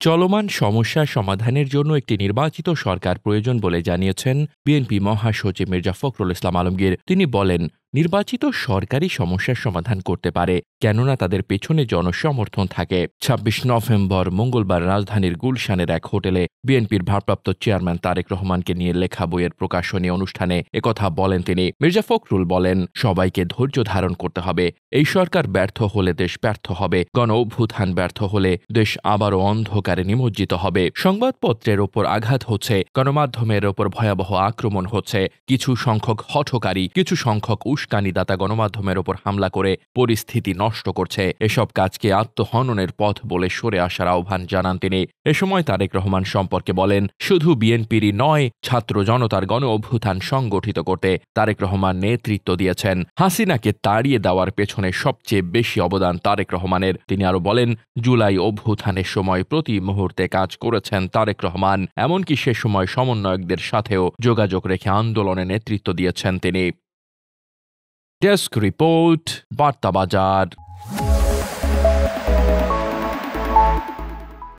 চলমান সমস্যা সমাধানের জন্য একটি নির্বাচিত সরকার প্রয়োজন বলে জানিয়েছেন বিএনপি মহাসচিব মির্জা ফখরুল ইসলাম আলমগীর। তিনি বলেন, নির্বাচিত সরকারই সমস্যার সমাধান করতে পারে, কেননা তাদের পেছনে জনসমর্থন থাকে। ২৬ নভেম্বর মঙ্গলবার রাজধানীর গুলশানের এক হোটেলে বিএনপির ভারপ্রাপ্ত চেয়ারম্যান তারেক রহমানকে নিয়ে লেখা বইয়ের প্রকাশনী অনুষ্ঠানে একথা বলেন তিনি। মির্জা ফখরুল বলেন, সবাইকে ধৈর্য ধারণ করতে হবে। এই সরকার ব্যর্থ হলে দেশ ব্যর্থ হবে, গণ অভ্যুত্থান ব্যর্থ হলে দেশ আবারও অন্ধকারে নিমজ্জিত হবে। সংবাদপত্রের ওপর আঘাত হচ্ছে, গণমাধ্যমের ওপর ভয়াবহ আক্রমণ হচ্ছে। কিছু সংখ্যক হঠকারী, কিছু সংখ্যক উস্কানিদাতা গণমাধ্যমের ওপর হামলা করে পরিস্থিতি নষ্ট করছে। এসব কাজকে আত্মহননের পথ বলে সরে আসার আহ্বান জানান তিনি। এ সময় তারেক রহমান সম্পর্কে বলেন, শুধু বিএনপিরই নয়, ছাত্র জনতার গণ অভ্যুত্থান সংগঠিত করতে তারেক রহমান নেতৃত্ব দিয়েছেন। হাসিনাকে তাড়িয়ে দেওয়ার পেছনে সবচেয়ে বেশি অবদান তারেক রহমানের। তিনি আরো বলেন, জুলাই অভ্যুত্থানের সময় প্রতি মুহূর্তে কাজ করেছেন তারেক রহমান, এমনকি সে সময় সমন্বয়কদের সাথেও যোগাযোগ রেখে আন্দোলনে নেতৃত্ব দিয়েছেন তিনি। ডেস্ক রিপোর্ট, বার্তা বাজার।